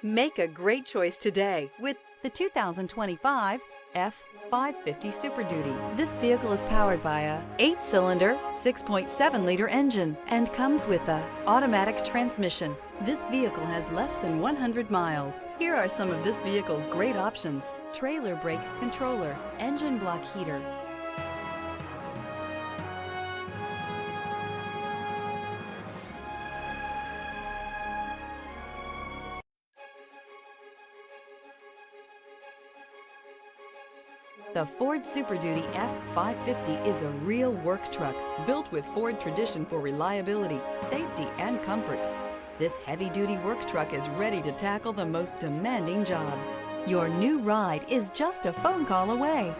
Make a great choice today with the 2025 F-550 Super Duty. This vehicle is powered by a 8-cylinder, 6.7-liter engine and comes with a automatic transmission. This vehicle has less than 100 miles. Here are some of this vehicle's great options: trailer brake controller, engine block heater, The Ford Super Duty F-550 is a real work truck built with Ford tradition for reliability, safety, and comfort. This heavy-duty work truck is ready to tackle the most demanding jobs. Your new ride is just a phone call away.